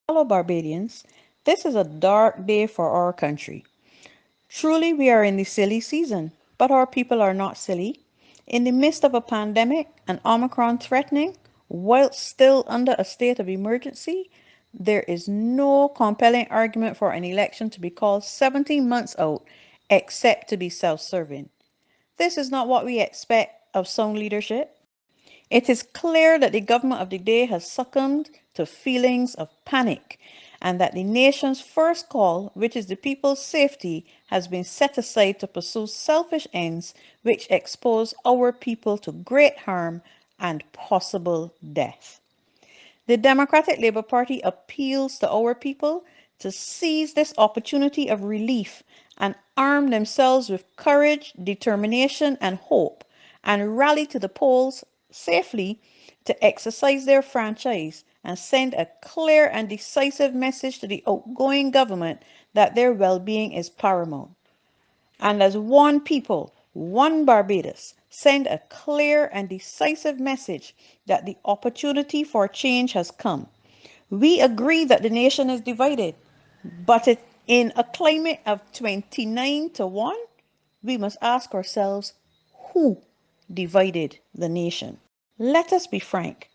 Fellow Barbadians, this is a dark day for our country. Truly, we are in the silly season, but our people are not silly. In the midst of a pandemic and Omicron threatening, whilst still under a state of emergency, there is no compelling argument for an election to be called 17 months out except to be self serving. This is not what we expect of sound leadership. It is clear that the government of the day has succumbed to feelings of panic and that the nation's first call, which is the people's safety, has been set aside to pursue selfish ends which expose our people to great harm and possible death. The Democratic Labour Party appeals to our people to seize this opportunity of relief and arm themselves with courage, determination, and hope, and rally to the polls safely to exercise their franchise and send a clear and decisive message to the outgoing government that their well being is paramount. And as one people, one Barbados, send a clear and decisive message that the opportunity for change has come. We agree that the nation is divided, but in a climate of 29 to 1, we must ask ourselves who divided the nation? Let us be frank.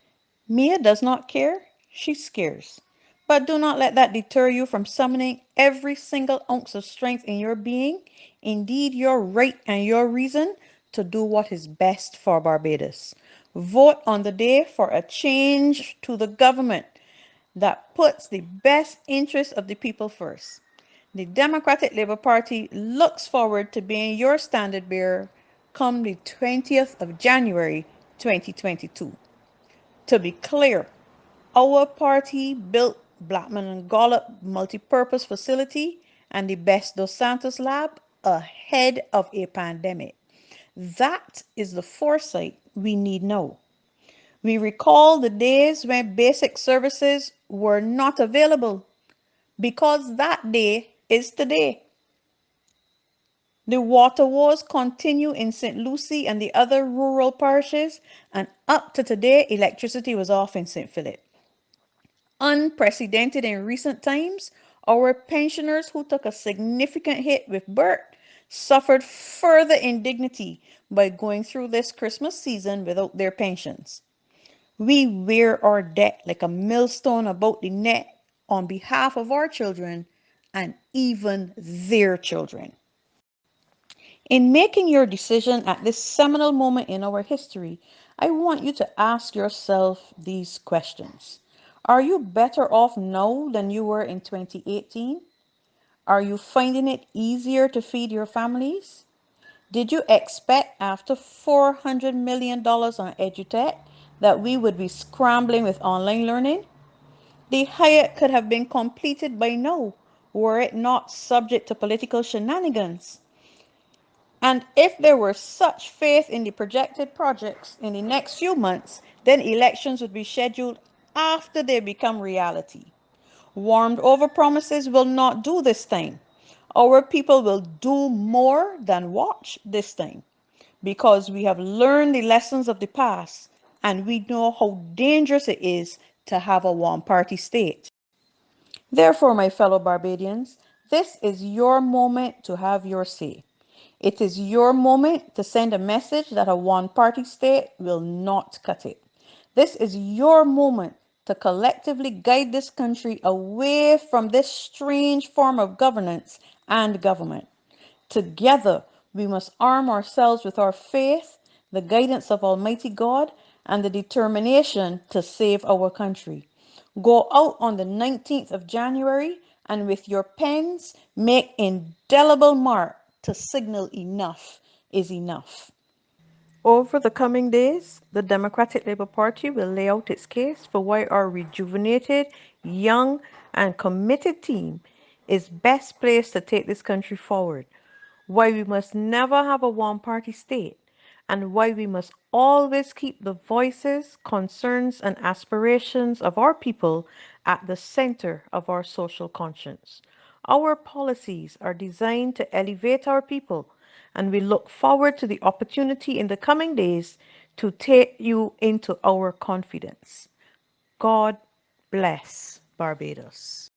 Mia does not care, she scares. But do not let that deter you from summoning every single ounce of strength in your being, indeed your right and your reason, to do what is best for Barbados. Vote on the day for a change to the government that puts the best interests of the people first. The Democratic Labour Party looks forward to being your standard bearer come the 20th of January 2022. To be clear, our party built Blackman and Gollop multipurpose facility and the Best Dos Santos lab ahead of a pandemic. That is the foresight we need now. We recall the days when basic services were not available because that day is today. The water wars continue in St. Lucie and the other rural parishes, and up to today, electricity was off in St. Philip. Unprecedented in recent times, our pensioners who took a significant hit with Bert suffered further indignity by going through this Christmas season without their pensions. We wear our debt like a millstone about the neck on behalf of our children and even their children. In making your decision at this seminal moment in our history, I want you to ask yourself these questions. Are you better off now than you were in 2018? Are you finding it easier to feed your families? Did you expect after $400 million on EduTech that we would be scrambling with online learning? The Hyatt could have been completed by now were it not subject to political shenanigans. And if there were such faith in the projected projects in the next few months, then elections would be scheduled after they become reality. Warmed over promises will not do this time. Our people will do more than watch this time because we have learned the lessons of the past and we know how dangerous it is to have a one party state. Therefore, my fellow Barbadians, this is your moment to have your say. It is your moment to send a message that a one party state will not cut it. This is your moment to collectively guide this country away from this strange form of governance and government. Together, we must arm ourselves with our faith, the guidance of Almighty God, and the determination to save our country. Go out on the 19th of January and with your pens make indelible mark to signal enough is enough. Over the coming days, the Democratic Labour Party will lay out its case for why our rejuvenated, young, and committed team is best placed to take this country forward, why we must never have a one-party state, and why we must always keep the voices, concerns, and aspirations of our people at the center of our social conscience. Our policies are designed to elevate our people, and we look forward to the opportunity in the coming days to take you into our confidence. God bless Barbados.